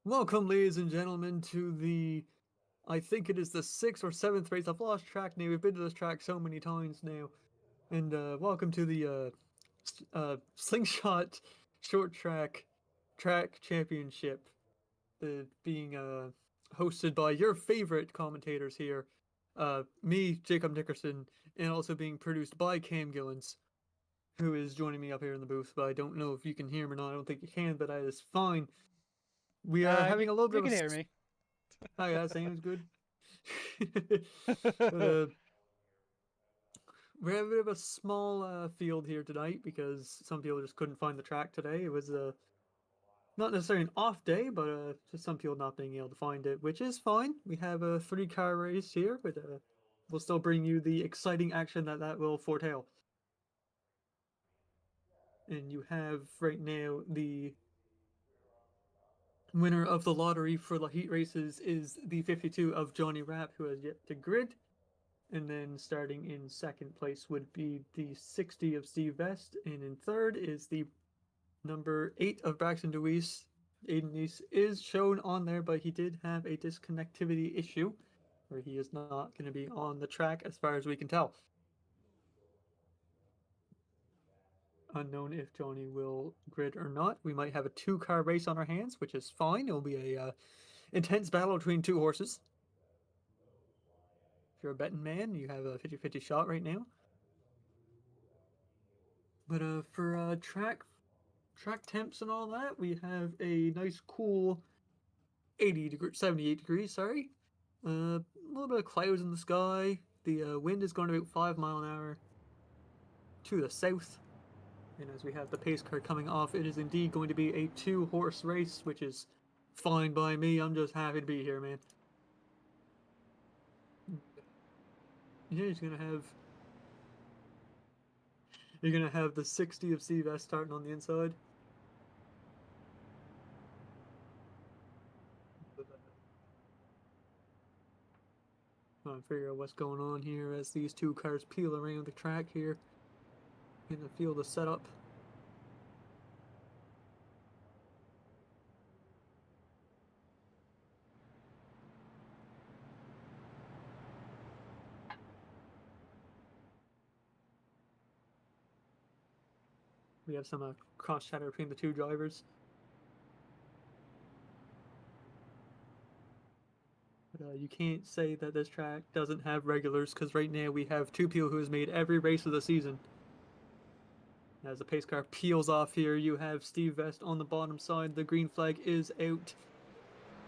Welcome, ladies and gentlemen, to I think it is the sixth or seventh race. I've lost track now. We've been to this track so many times now. And welcome to the Slingshot Short Track Championship, being hosted by your favorite commentators here, me, Jacob Nickerson, and also being produced by Cam Gillens, who is joining me up here in the booth. But I don't know if you can hear him or not. I don't think you can, but that is fine. We are having a little bit You of can hear me. Hi, that sounds good. But we have a bit of a small field here tonight because some people just couldn't find the track today. It was not necessarily an off day, but just some people not being able to find it, which is fine. We have a three-car race here, but we'll still bring you the exciting action that will foretell. And you have right now the winner of the lottery for the heat races is the 52 of Johnny Rapp, who has yet to grid. And then starting in second place would be the 60 of Steve Vest. And in third is the number 8 of Braxton Deweese. Aiden Deweese is shown on there, but he did have a disconnectivity issue where he is not going to be on the track as far as we can tell. Unknown if Johnny will grid or not. We might have a two-car race on our hands, which is fine. It will be a intense battle between two horses. If you're a betting man, you have a 50-50 shot right now. But for track temps and all that, we have a nice cool 78 degrees, sorry. A little bit of clouds in the sky. The wind is going about 5 mile an hour to the south. And as we have the pace car coming off, it is indeed going to be a two-horse race, which is fine by me. I'm just happy to be here, man. Yeah, you're gonna have the 60 of CVS starting on the inside. Trying to figure out what's going on here as these two cars peel around the track here in the field of setup. We have some cross chatter between the two drivers. But you can't say that this track doesn't have regulars because right now we have two people who has made every race of the season. As the pace car peels off here, you have Steve Vest on the bottom side. The green flag is out.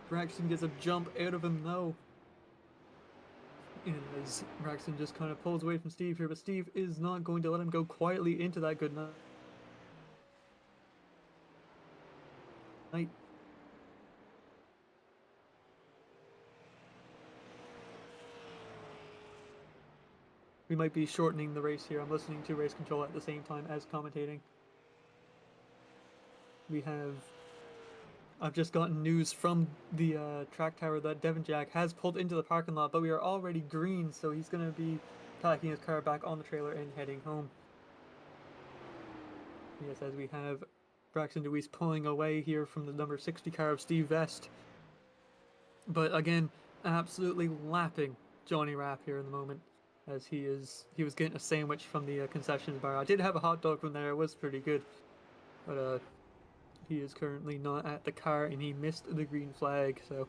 Braxton gets a jump out of him though. And as Braxton just kind of pulls away from Steve here, but Steve is not going to let him go quietly into that good night. We might be shortening the race here. I'm listening to race control at the same time as commentating. I've just gotten news from the track tower that Devon Jack has pulled into the parking lot, but we are already green, so he's going to be packing his car back on the trailer and heading home. Yes, as we have Braxton Deweese pulling away here from the number 60 car of Steve Vest. But again, absolutely lapping Johnny Rapp here in the moment, as he was getting a sandwich from the concessions bar. I did have a hot dog from there; it was pretty good, but he is currently not at the car, and he missed the green flag. So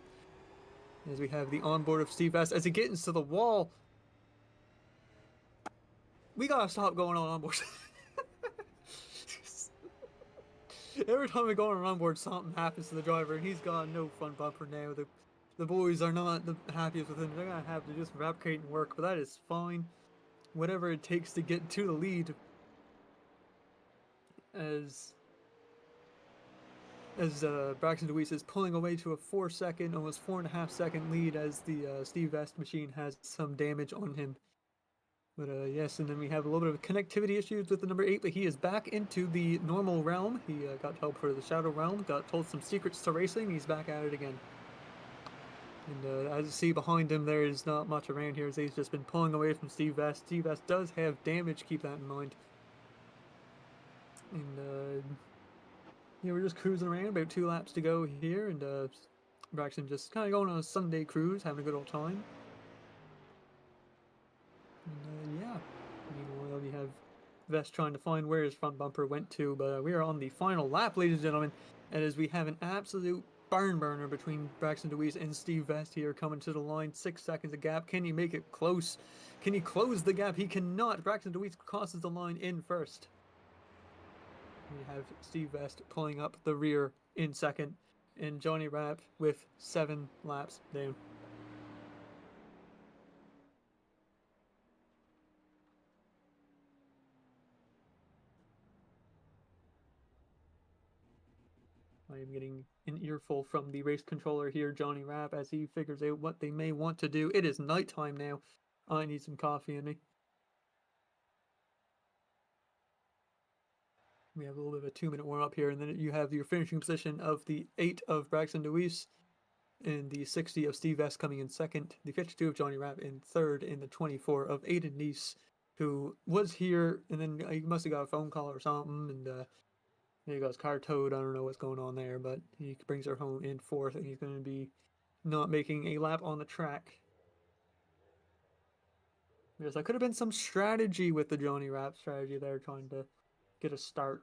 as we have the onboard of Steve Vest, as he gets into the wall, we gotta stop going on onboard. Every time we go on an onboard, something happens to the driver, and he's got no fun bumper now. The boys are not the happiest with him. They're gonna have to just fabricate and work, but that is fine. Whatever it takes to get to the lead. As Braxton Deweese is pulling away to a 4-second, almost 4.5 second lead as the Steve Vest machine has some damage on him. But yes, and then we have a little bit of connectivity issues with the number 8, but he is back into the normal realm. He got teleported to the Shadow Realm, got told some secrets to racing, he's back at it again. And as you see behind him, there is not much around here as he's just been pulling away from Steve Vest. Steve Vest does have damage, keep that in mind. And yeah, we're just cruising around, about 2 laps to go here, and Braxton just kind of going on a Sunday cruise, having a good old time. And yeah, meanwhile you have Vest trying to find where his front bumper went to, but we are on the final lap, ladies and gentlemen, and as we have an absolute barn burner between Braxton DeWeese and Steve Vest here coming to the line, 6 seconds of gap. Can he make it close? Can he close the gap? He cannot. Braxton DeWeese crosses the line in first. We have Steve Vest pulling up the rear in second, and Johnny Rapp with 7 laps down. I am getting an earful from the race controller here, Johnny Rapp, as he figures out what they may want to do. It is nighttime now. I need some coffee in me. We have a little bit of a 2-minute warm up here, and then you have your finishing position of the 8 of Braxton DeWeese and the 60 of Steve Vest coming in second, the 52 of Johnny Rapp in third, and the 24 of Aiden Neese, who was here, and then he must have got a phone call or something, and there he goes, car towed. I don't know what's going on there, but he brings her home in fourth, and he's going to be not making a lap on the track. Because that could have been some strategy with the Johnny Rapp strategy there, trying to get a start.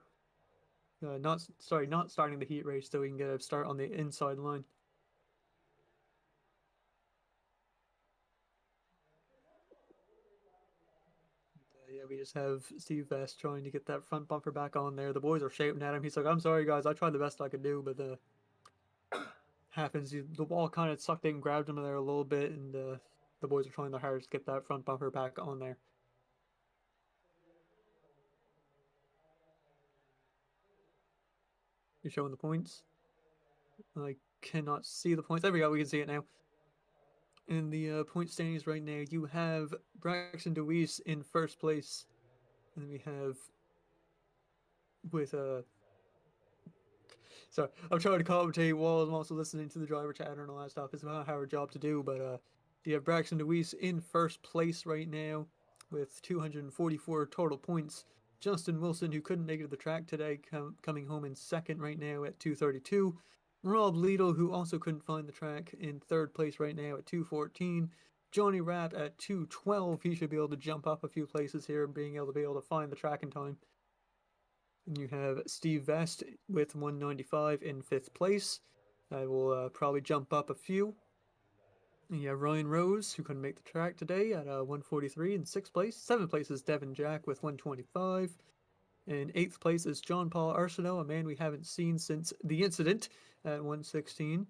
Not starting the heat race so we can get a start on the inside line. Yeah, we just have Steve Vest trying to get that front bumper back on there. The boys are shouting at him. He's like, "I'm sorry, guys. I tried the best I could do, but happens. The wall kind of sucked in and grabbed him there a little bit, and the boys are trying their hardest to get that front bumper back on there." You're showing the points. I cannot see the points. There we go. We can see it now. In the point standings right now, you have Braxton DeWeese in first place, and then we have with So I'm trying to commentate while I'm also listening to the driver chat and all that stuff. It's not a hard job to do, but you have Braxton DeWeese in first place right now with 244 total points. Justin Wilson, who couldn't make it to the track today, coming home in second right now at 232. Rob Liedel, who also couldn't find the track, in third place right now at 214. Johnny Rapp at 212. He should be able to jump up a few places here, being able to find the track in time. And you have Steve Vest with 195 in fifth place. I will probably jump up a few. And you have Ryan Rose, who couldn't make the track today, at 143 in sixth place. Seventh place is Devin Jack with 125. In eighth place is John Paul Arsenault, a man we haven't seen since the incident, at 116.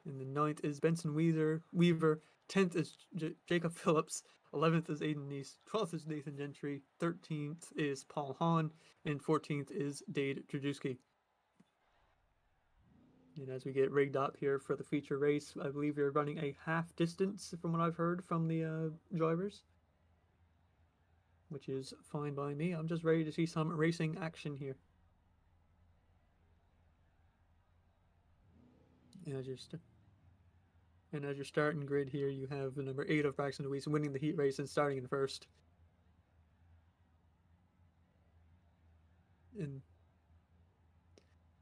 And the ninth is Benson Weaver. 10th is Jacob Phillips. 11th is Aiden Neese. 12th is Nathan Gentry. 13th is Paul Hahn. And 14th is Dade Drajewski. And as we get rigged up here for the feature race, I believe you're running a half distance from what I've heard from the drivers, which is fine by me. I'm just ready to see some racing action here. And as your starting grid here, you have the number 8 of Braxton DeWeese winning the heat race and starting in first.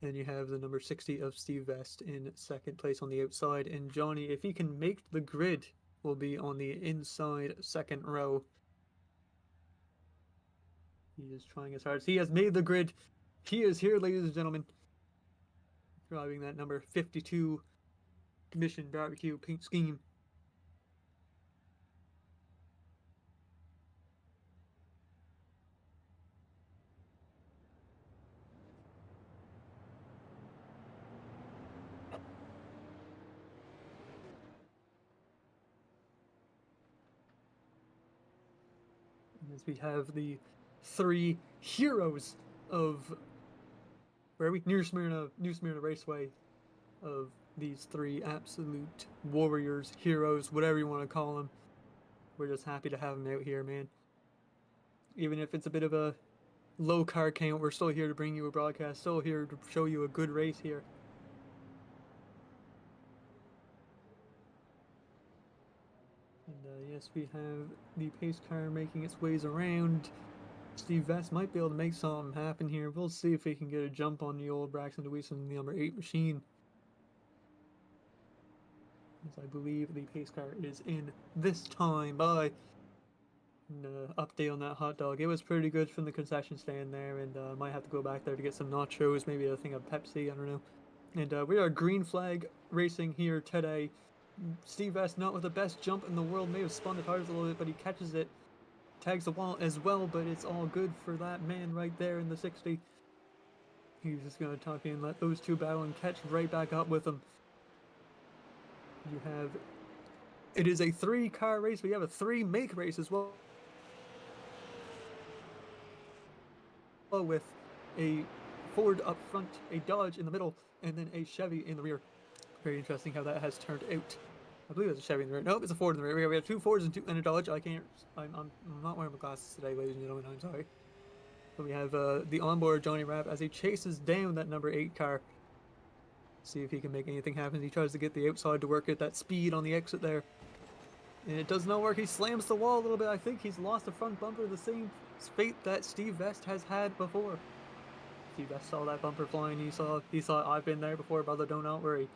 And you have the number 60 of Steve Vest in second place on the outside. And Johnny, if he can make the grid, will be on the inside second row. He is trying as hard as he has made the grid. He is here, ladies and gentlemen, driving that number 52 Mission Barbecue paint scheme. As we have the 3 heroes of where are we? New Smyrna Raceway, of these 3 absolute warriors, heroes, whatever you want to call them. We're just happy to have them out here, man. Even if it's a bit of a low car count, we're still here to bring you a broadcast, still here to show you a good race here. And yes, we have the pace car making its ways around. Steve Vest might be able to make something happen here. We'll see if he can get a jump on the old Braxton DeWeese and the number 8 machine. as I believe the pace car is in this time by. And, update on that hot dog. It was pretty good from the concession stand there, and might have to go back there to get some nachos, maybe a thing of Pepsi, I don't know. And we are green flag racing here today. Steve Vest, not with the best jump in the world, may have spun the tires a little bit, but he catches it, tags the wall as well, but it's all good for that man right there in the 60. He's just going to tuck in, let those two battle, and catch right back up with them. You have... It is a 3-car race. We have a 3-make race as well, with a Ford up front, a Dodge in the middle, and then a Chevy in the rear. Very interesting how that has turned out. I believe it's a Chevy in the rear. Nope, it's a Ford in the rear. We have 2 Fords and a Dodge. I'm not wearing my glasses today, ladies and gentlemen. I'm sorry. But we have the onboard Johnny Rapp as he chases down that number 8 car. See if he can make anything happen. He tries to get the outside to work at that speed on the exit there. And it does not work. He slams the wall a little bit. I think he's lost the front bumper, the same fate that Steve Vest has had before. Steve Vest saw that bumper flying. He saw I've been there before, brother, don't worry.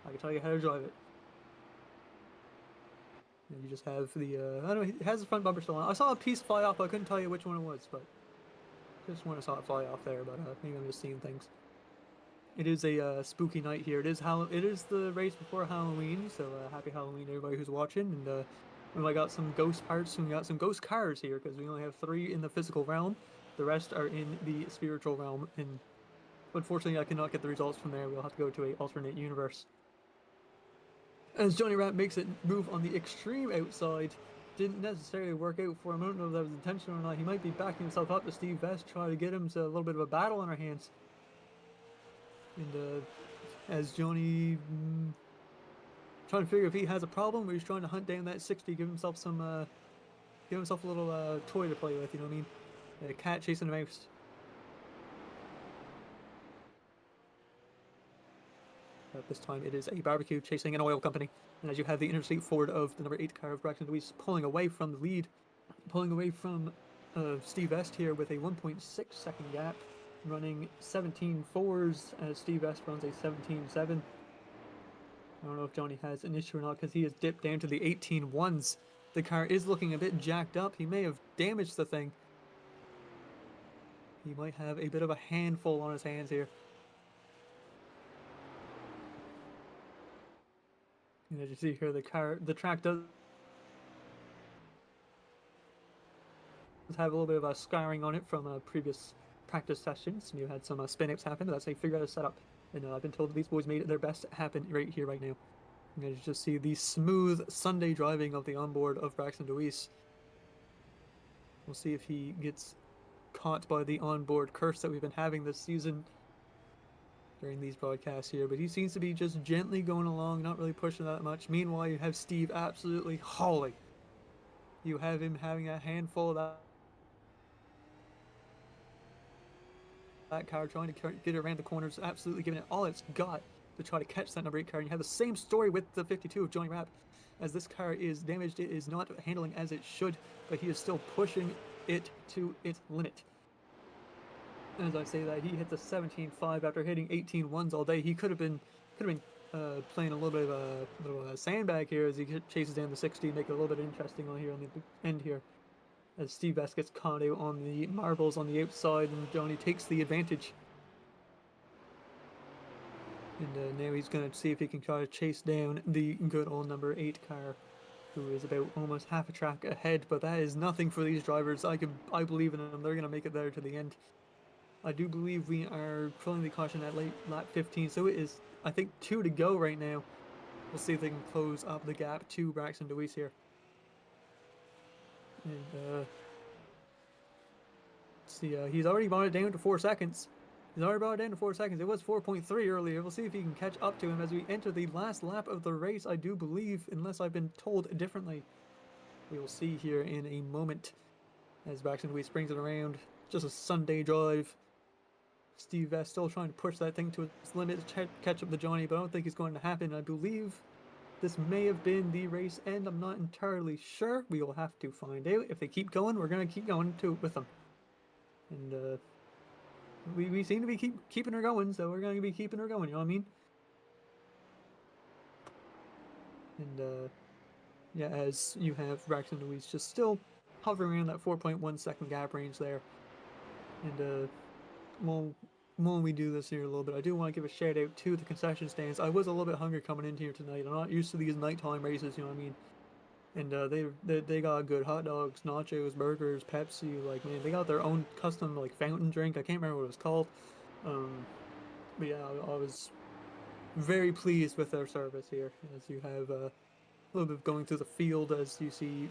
I can tell you how to drive it. And you just have the, I don't know, he has the front bumper still on. I saw a piece fly off, but I couldn't tell you which one it was, but just when I saw it fly off there, but maybe I'm just seeing things. It is a spooky night here. It is the race before Halloween, so happy Halloween everybody who's watching. And we got some ghost parts, and we got some ghost cars here, because we only have 3 in the physical realm. The rest are in the spiritual realm, and unfortunately I cannot get the results from there. We'll have to go to an alternate universe. As Johnny Rapp makes it move on the extreme outside, didn't necessarily work out for him. I don't know if that was intentional or not. He might be backing himself up to Steve Vest, try to get him to a little bit of a battle on our hands. And as Johnny trying to figure if he has a problem, or he's trying to hunt down that 60, give himself some, give himself a little toy to play with. You know what I mean? A cat chasing a mouse. This time it is a barbecue chasing an oil company. And as you have the interstate Ford of the number 8 car of Braxton Louise pulling away from the lead, pulling away from Steve Vest here with a 1.6 second gap, running 17.4s as Steve Vest runs a 17.7. I don't know if Johnny has an issue or not, because he has dipped down to the 18.1s. The car is looking a bit jacked up. He may have damaged the thing. He might have a bit of a handful on his hands here. And as you see here, the track does have a little bit of a scarring on it from previous practice sessions. You had some spin outs happen, but that's how you figure out a setup. And I've been told that these boys made it their best happen right here, right now. And you just see the smooth Sunday driving of the onboard of Braxton Deweese. We'll see if he gets caught by the onboard curse that we've been having this season during these broadcasts here, but he seems to be just gently going along, not really pushing that much. Meanwhile, you have Steve absolutely hauling. You have him having a handful of that car, trying to get it around the corners, absolutely giving it all it's got to try to catch that number 8 car. And you have the same story with the 52 of Johnny Rapp. As this car is damaged, it is not handling as it should, but he is still pushing it to its limit. As I say that, he hits a 17.5 after hitting 18.1s all day. He could have been playing a little bit of a sandbag here as he chases down the 60, make it a little bit interesting on here on the end here. As Steve Vest gets caught out on the marbles on the outside, and Johnny takes the advantage. And now he's going to see if he can try to chase down the good old number 8 car, who is about almost half a track ahead. But that is nothing for these drivers. I believe in them. They're going to make it there to the end. I do believe we are pulling the caution at late lap 15, so it is, I think, 2 to go right now. We'll see if they can close up the gap to Braxton Deweese here. And see, he's already brought it down to 4 seconds. He's already brought it down to 4 seconds. It was 4.3 earlier. We'll see if he can catch up to him as we enter the last lap of the race, I do believe, unless I've been told differently. We will see here in a moment as Braxton Deweese brings it around. Just a Sunday drive. Steve Vest still trying to push that thing to its limit to catch up to Johnny, but I don't think it's going to happen. I believe this may have been the race end. I'm not entirely sure. We will have to find out. If they keep going, we're going to keep going with them. And we seem to be keeping her going, so we're going to be keeping her going, you know what I mean? And yeah, as you have Braxton Louise just still hovering around that 4.1 second gap range there. And when we do this here a little bit, I do want to give a shout out to the concession stands. I was a little bit hungry coming in here tonight. I'm not used to these nighttime races, you know what I mean? And they got good hot dogs, nachos, burgers, Pepsi. Like, man, they got their own custom like fountain drink. I can't remember what it was called. Um, but yeah, I was very pleased with their service here. As you have a little bit of going through the field, as you see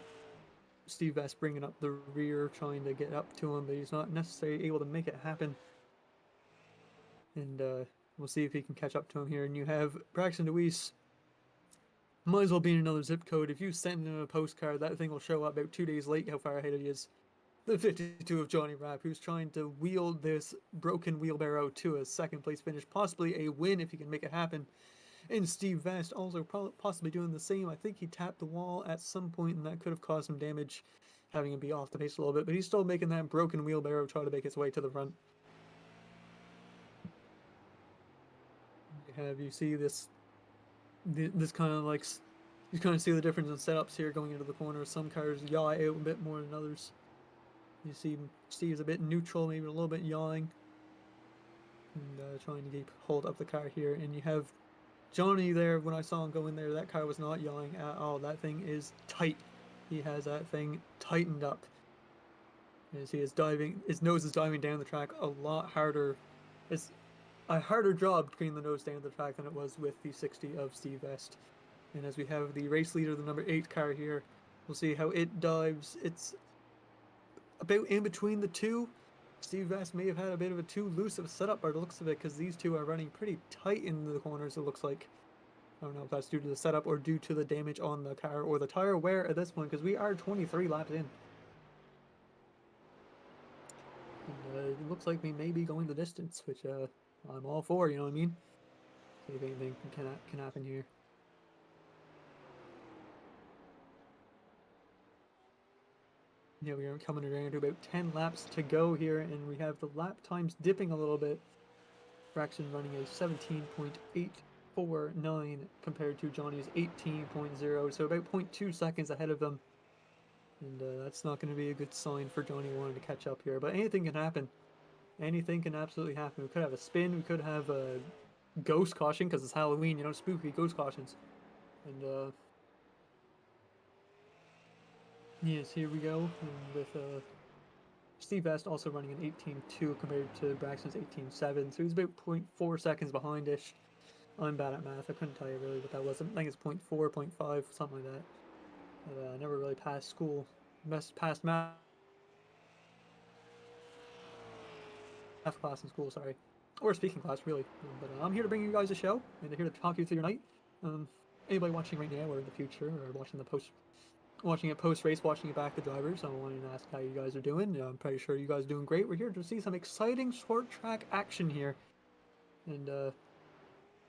Steve Vest bringing up the rear, trying to get up to him, but he's not necessarily able to make it happen. And we'll see if he can catch up to him here. And you have Braxton Deweese. Might as well be in another zip code. If you send him a postcard, that thing will show up about 2 days late how far ahead he is. The 52 of Johnny Rapp, who's trying to wield this broken wheelbarrow to a second place finish, possibly a win if he can make it happen. And Steve Vest also possibly doing the same. I think he tapped the wall at some point, and that could have caused some damage, having him be off the pace a little bit. But he's still making that broken wheelbarrow try to make its way to the front. You see this kind of like you kind of see the difference in setups here going into the corner. Some cars yaw out a bit more than others. You see Steve's a bit neutral, maybe a little bit yawing, and trying to keep hold up the car here. And you have Johnny there. When I saw him go in there, that car was not yawing at all. That thing is tight. He has that thing tightened up. As he is diving, his nose is diving down the track a lot harder. It's a harder job to bring the nose down the track than it was with the 60 of Steve Vest. And as we have the race leader, the number 8 car here, we'll see how it dives. It's about in between the two. Steve Vest may have had a bit of a too loose of a setup by the looks of it, because these two are running pretty tight in the corners, it looks like. I don't know if that's due to the setup or due to the damage on the car or the tire wear at this point, because we are 23 laps in. And it looks like we may be going the distance, which I'm all for, you know what I mean? See if anything can happen here. Yeah, we are coming around to about 10 laps to go here, and we have the lap times dipping a little bit. Braxton running a 17.849 compared to Johnny's 18.0, so about 0.2 seconds ahead of them. And that's not going to be a good sign for Johnny wanting to catch up here. But anything can happen. Anything can absolutely happen. We could have a spin. We could have a ghost caution, because it's Halloween, you know, spooky ghost cautions. And yes, here we go. And with Steve Vest also running an 18.2 compared to Braxton's 18.7, so he's about 0.4 seconds behind-ish. I'm bad at math. I couldn't tell you really what that was. I think it's 0.4, 0.5, something like that. But I never really passed school. Passed math class in school, sorry. Or speaking class, really. But I'm here to bring you guys a show, and I'm here to talk you through your night. Anybody watching right now or in the future, or watching it post-race, watching it back the drivers, I wanted to ask how you guys are doing. I'm pretty sure you guys are doing great. We're here to see some exciting short track action here. And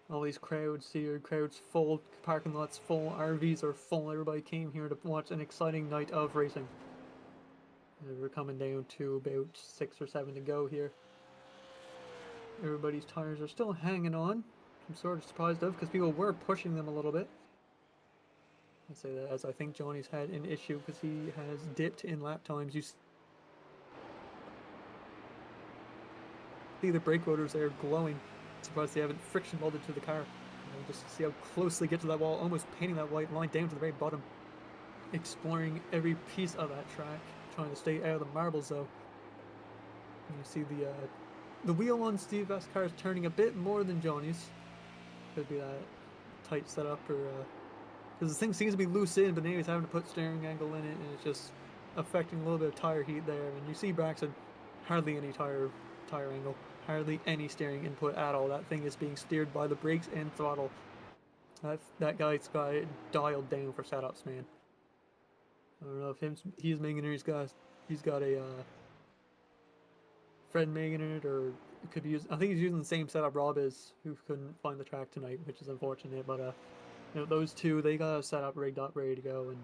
all these crowds here, crowds full, parking lots full, RVs are full. Everybody came here to watch an exciting night of racing. And we're coming down to about 6 or 7 to go here. Everybody's tires are still hanging on. I'm sort of surprised of, because people were pushing them a little bit. I say that as I think Johnny's had an issue, because he has dipped in lap times. You see the brake rotors there glowing. Surprised they haven't friction welded to the car. Just see how close they get to that wall, almost painting that white line down to the very bottom. Exploring every piece of that track, trying to stay out of the marbles though. And you see the wheel on Steve Vest's car is turning a bit more than Johnny's. Could be that tight setup, or because the thing seems to be loose in, but now he's having to put steering angle in it, and it's just affecting a little bit of tire heat there. And you see Braxton, hardly any tire angle, hardly any steering input at all. That thing is being steered by the brakes and throttle. That guy's got it dialed down for setups, man. I don't know if he's making it, he's got a Fred making it, or it could be used. I think he's using the same setup Rob is, who couldn't find the track tonight, which is unfortunate. But you know, those two, they got a setup rigged up, ready to go, and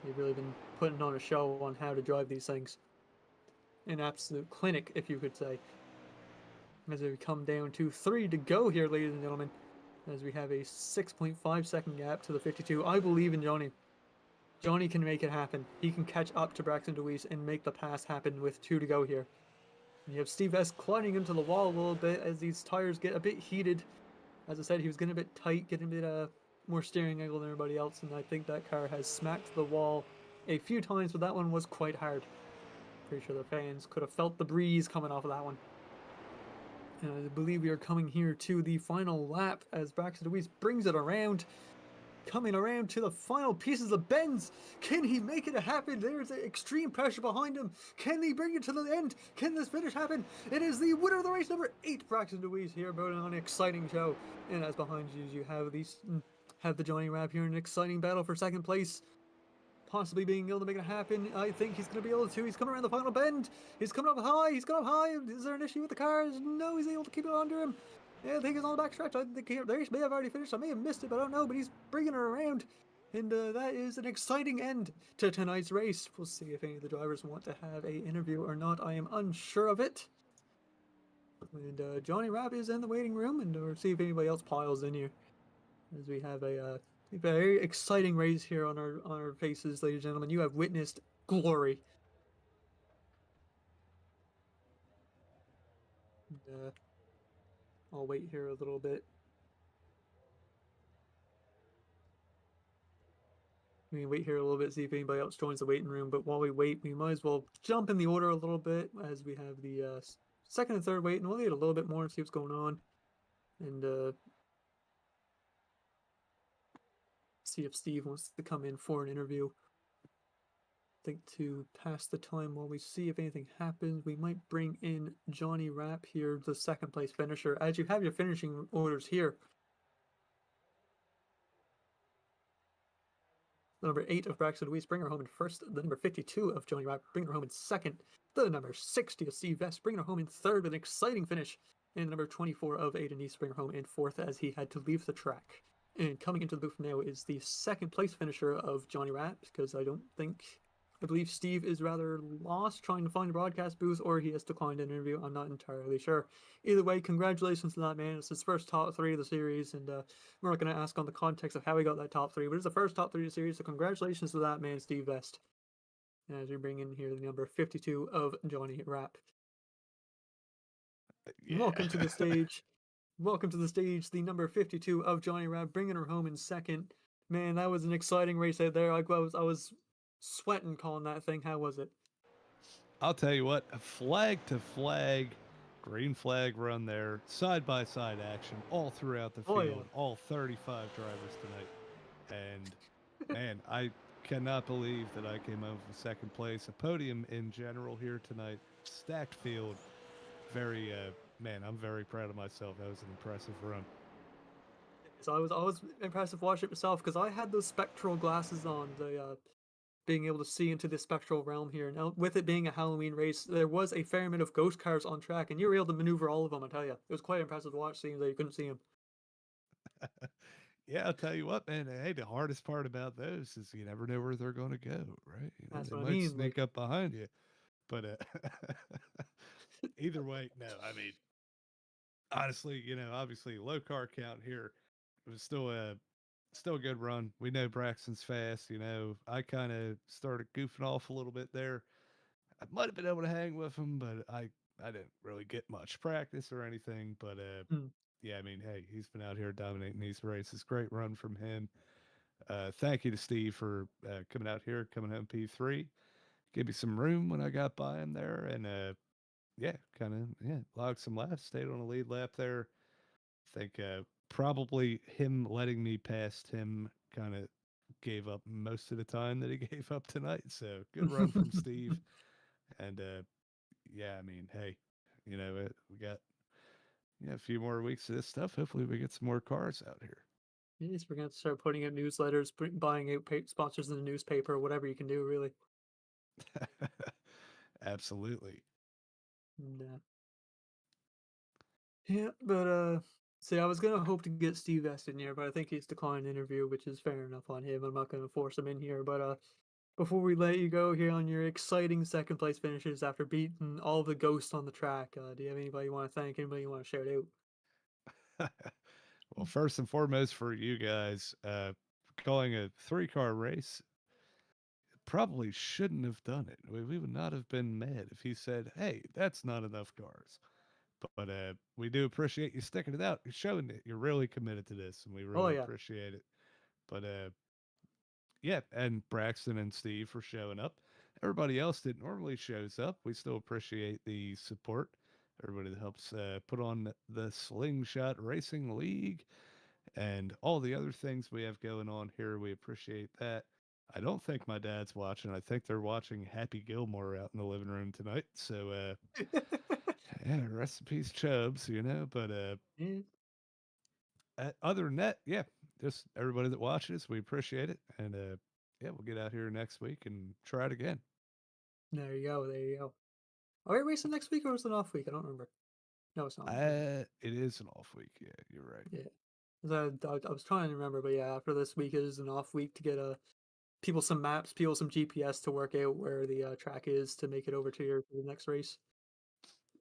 they've really been putting on a show on how to drive these things. An absolute clinic, if you could say. As we come down to 3 to go here, ladies and gentlemen. as we have a 6.5 second gap to the 52. I believe in Johnny. Johnny can make it happen. He can catch up to Braxton DeWeese and make the pass happen with 2 to go here. And you have Steve S climbing into the wall a little bit as these tires get a bit heated. As I said, he was getting a bit tight, getting a bit more steering angle than everybody else, and I think that car has smacked the wall a few times, but that one was quite hard. Pretty sure the fans could have felt the breeze coming off of that one. And I believe we are coming here to the final lap as Braxton DeWeese brings it around. Coming around to the final pieces of bends. Can he make it happen? There's extreme pressure behind him. Can he bring it to the end? Can this finish happen? It is the winner of the race, number 8, Braxton DeWeese, here about an exciting show. And as behind you have the Johnny Rapp here in an exciting battle for second place. Possibly being able to make it happen. I think he's going to be able to. He's coming around the final bend. He's coming up high. He's got up high. Is there an issue with the cars? No, he's able to keep it under him. Yeah, I think he's on the back stretch. I think the race may have already finished. I may have missed it, but I don't know. But he's bringing it around. And that is an exciting end to tonight's race. We'll see if any of the drivers want to have a interview or not. I am unsure of it. And Johnny Rapp is in the waiting room, and we'll see if anybody else piles in here. As we have a very exciting race here on our faces, ladies and gentlemen. You have witnessed glory. And, I'll wait here a little bit. We can wait here a little bit, see if anybody else joins the waiting room. But while we wait, we might as well jump in the order a little bit as we have the second and third wait, and we'll wait a little bit more and see what's going on. And see if Steve wants to come in for an interview. I think to pass the time while we see if anything happens, we might bring in Johnny Rapp here, the second place finisher, as you have your finishing orders here. The number 8 of Braxton DeWeese, bring her home in first. The number 52 of Johnny Rapp, bring her home in second. The number 60 of Steve Vest, bring her home in third with an exciting finish. And the number 24 of Aiden East, bring her home in fourth as he had to leave the track. And coming into the booth now is the second place finisher of Johnny Rapp, because I believe Steve is rather lost trying to find a broadcast booth, or he has declined an interview. I'm not entirely sure. Either way, congratulations to that man. It's his first top 3 of the series, and we're not going to ask on the context of how he got that top 3, but it's the first top 3 of the series, so congratulations to that man, Steve Vest. As we bring in here the number 52 of Johnny Rapp. Yeah. Welcome to the stage. Welcome to the stage, the number 52 of Johnny Rapp, bringing her home in second. Man, that was an exciting race out there. I was sweating calling that thing. How was it? I'll tell you what, flag to flag, green flag run there, side by side action all throughout the field, yeah. All 35 drivers tonight. And man, I cannot believe that I came home with second place. A podium in general here tonight, stacked field. Man, I'm very proud of myself. That was an impressive run. So I was impressed with watching it myself because I had those spectral glasses on, being able to see into the spectral realm here. Now, with it being a Halloween race, there was a fair amount of ghost cars on track, and you were able to maneuver all of them, I tell you. It was quite impressive to watch, seeing that you couldn't see them. Yeah, I'll tell you what, man. Hey, the hardest part about those is you never know where they're going to go, right? That's they what might I mean. Sneak up behind you. But either way, no, I mean, honestly, obviously low car count here. It was still a good run. We know Braxton's fast. I kind of started goofing off a little bit there. I might have been able to hang with him, but I didn't really get much practice or anything. But yeah, I mean, hey, he's been out here dominating these races. Great run from him. Thank you to Steve for coming out here, coming home P3. Give me some room when I got by him there, and logged some laps. Stayed on a lead lap there. I think probably him letting me past him kind of gave up most of the time that he gave up tonight. So good run from Steve. And I mean, hey, we got a few more weeks of this stuff. Hopefully we get some more cars out here. Yes, we're going to start putting out newsletters, buying out sponsors in the newspaper, whatever you can do, really. Absolutely. Yeah, but see, I was gonna hope to get Steve Vest in here, but I think he's declined an interview, which is fair enough on him. I'm not gonna force him in here. But before we let you go here on your exciting second place finishes after beating all the ghosts on the track, do you have anybody you want to thank? Anybody you want to shout out? Well, first and foremost, for you guys, calling a 3 car race probably shouldn't have done it. We would not have been mad if he said, "Hey, that's not enough cars." But we do appreciate you sticking it out. You're showing that you're really committed to this, and we Oh really yeah. appreciate it. But yeah, and Braxton and Steve for showing up. Everybody else that normally shows up, we still appreciate the support. Everybody that helps put on the Slingshot Racing League and all the other things we have going on here. We appreciate that. I don't think my dad's watching. I think they're watching Happy Gilmore out in the living room tonight. So, yeah, rest in peace, Chubbs, you know. But Yeah. other than that, yeah, just everybody that watches, we appreciate it. And yeah, we'll get out here next week and try it again. There you go. There you go. Are we racing next week or was it an off week? I don't remember. No, it's not. Okay. It is an off week. Yeah, you're right. Yeah. 'Cause I was trying to remember, but yeah, after this week is an off week to get people some maps, people some GPS to work out where the track is to make it over to the next race.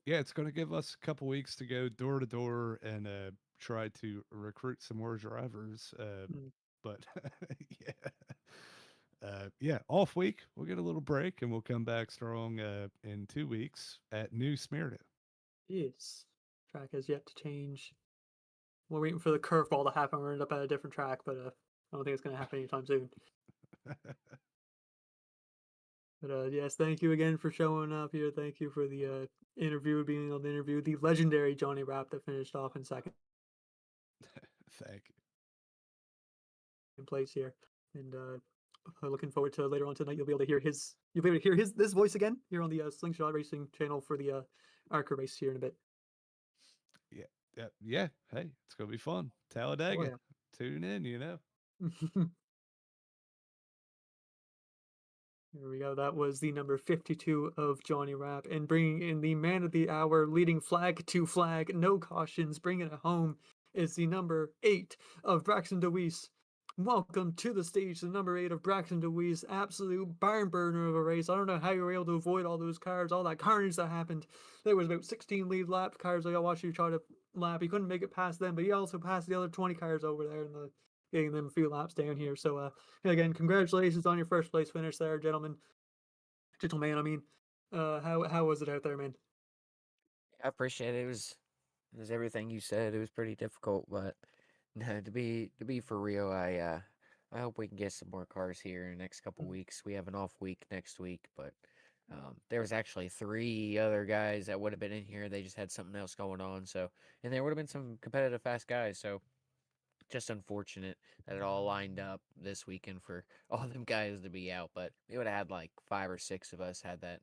Yeah, it's going to give us a couple weeks to go door to door and try to recruit some more drivers. Mm. But yeah, yeah, off week. We'll get a little break and we'll come back strong in 2 weeks at New Smyrna. Yes. Track has yet to change. We're waiting for the curveball to happen. We're end up at a different track, but I don't think it's going to happen anytime soon. But yes, thank you again for showing up here. Thank you for the interview, being on the interview. The legendary Johnny Rapp that finished off in second Thank you. place here, and looking forward to later on tonight. You'll be able to hear this voice again here on the Slingshot Racing channel for the ARCA race here in a bit. Yeah, yeah, yeah. Hey, it's gonna be fun. Oh Talladega. yeah. Tune in. You know. There we go. That was the number 52 of Johnny Rapp. And bringing in the man of the hour, leading flag to flag, no cautions, bringing it home, is the number 8 of Braxton DeWeese. Welcome to the stage, the number 8 of Braxton DeWeese. Absolute barn burner of a race. I don't know how you were able to avoid all those cars, all that carnage that happened. There was about 16 lead lap cars. I watched you try to lap. He couldn't make it past them, but he also passed the other 20 cars over there in getting them a few laps down here. So again, congratulations on your first place finish there, gentlemen. Gentleman, I mean. How was it out there, man? I appreciate it. It was everything you said. It was pretty difficult, but no, to be for real, I hope we can get some more cars here in the next couple Mm. weeks. We have an off week next week, but there was actually three other guys that would have been in here. They just had something else going on. So, and there would have been some competitive fast guys. So, just unfortunate that it all lined up this weekend for all them guys to be out. But we would have had like five or six of us had that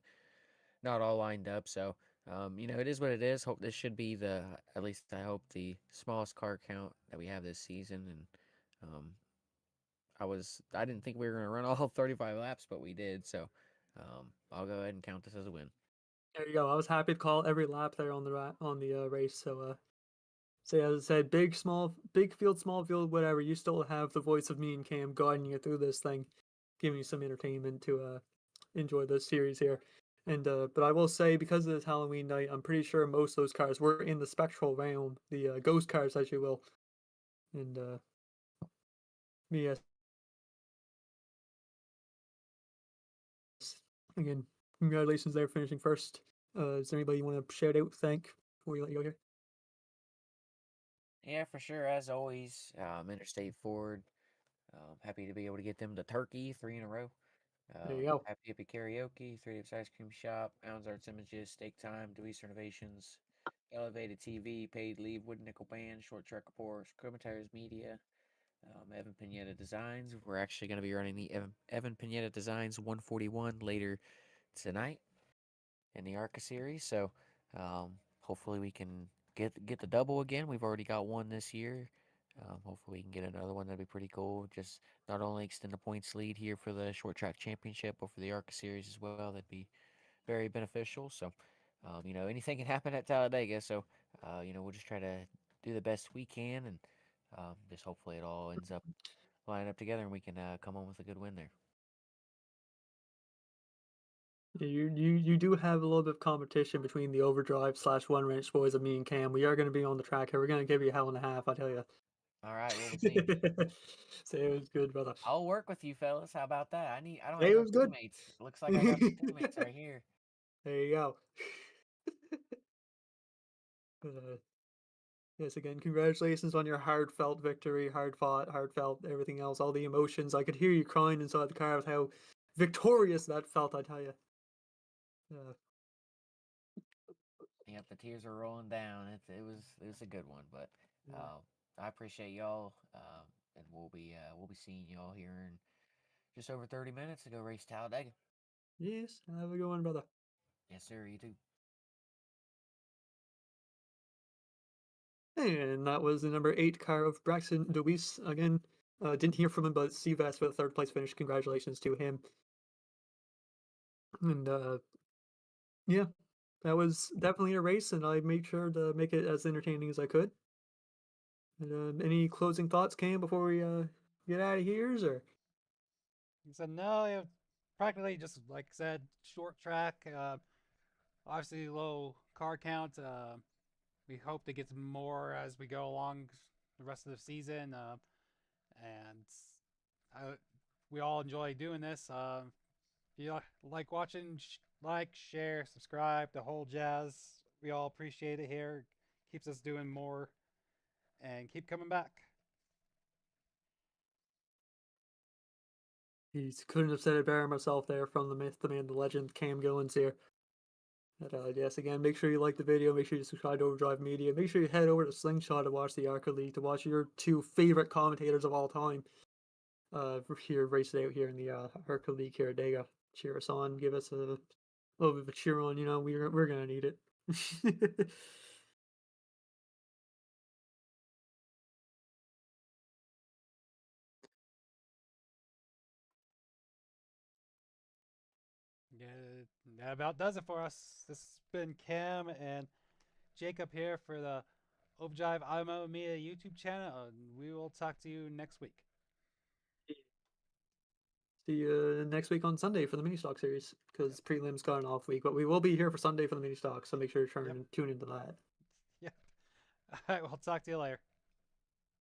not all lined up. So, it is what it is. Hope this should be at least I hope, the smallest car count that we have this season. And um, I didn't think we were going to run all 35 laps, but we did. So, I'll go ahead and count this as a win. There you go. I was happy to call every lap there on the race. So as I said, big field, small field, whatever. You still have the voice of me and Cam guiding you through this thing, giving you some entertainment to enjoy this series here. And but I will say, because of this Halloween night, I'm pretty sure most of those cars were in the spectral realm, the ghost cars, as you will. And yes, again, congratulations there, finishing first. Is there anybody you want to shout out, thank before we let you go here? Yeah, for sure. As always, Interstate Ford. Happy to be able to get them the turkey 3 in a row. There you go. Happy Hippie Karaoke, 3 Dips Ice Cream Shop, Allen's Arts Images, Steak Time, Dewey's Renovations, Elevated TV, Paid Leave, Wood Nickel Band, Short Track Reports, Chroma Tires Media, Evan Pineta Designs. We're actually going to be running the Evan Pineta Designs 141 later tonight in the ARCA series. So hopefully we can get the double again. We've already got one this year. Hopefully we can get another one. That'd be pretty cool. Just not only extend the points lead here for the short track championship, but for the ARCA series as well. That'd be very beneficial. So, anything can happen at Talladega. So, we'll just try to do the best we can, and just hopefully it all ends up lining up together, and we can come home with a good win there. Yeah, you do have a little bit of competition between the overdrive slash one wrench boys of me and Cam. We are going to be on the track here. We're going to give you a hell and a half, I tell you. All right, we'll be seeing. Say it was good, brother. I'll work with you, fellas. How about that? I don't Say have it no was good. teammates. It looks like I got some teammates right here. There you go. Uh, yes, again, congratulations on your heartfelt victory, hard fought, heartfelt, everything else, all the emotions. I could hear you crying inside the car with how victorious that felt, I tell you. Yep, the tears are rolling down. It was a good one, but Yeah. I appreciate y'all, and we'll be seeing y'all here in just over 30 minutes to go race Talladega. Yes, have a good one, brother. Yes, sir. You too. And that was the number 8 car of Braxton DeWeese. Again, didn't hear from him, but Steve Vest with a third place finish. Congratulations to him. And yeah, that was definitely a race, and I made sure to make it as entertaining as I could. And, any closing thoughts, Cam, before we get out of here? Or He said no, practically just like I said, short track. Obviously low car count. We hope to get more as we go along the rest of the season. And we all enjoy doing this. If you like watching, like, share, subscribe, the whole jazz. We all appreciate it here. Keeps us doing more and keep coming back. he couldn't have said it better myself there, from the myth, the man, the legend, Cam Gillens here. But yes, again, make sure you like the video, make sure you subscribe to Overdrive Media, make sure you head over to Slingshot to watch the ARCA League, to watch your 2 favorite commentators of all time here race it out here in the ARCA League here at Dega. Cheer us on, give us a little bit of a cheer on, we're gonna need it. Yeah, that about does it for us. This has been Cam and Jacob here for the Overdrive Automotive Media YouTube channel, and we will talk to you next week. See you next week on Sunday for the mini stock series, because prelims got an off week, but we will be here for Sunday for the mini stock, so make sure to tune into that. Yeah. All right, we'll talk to you later.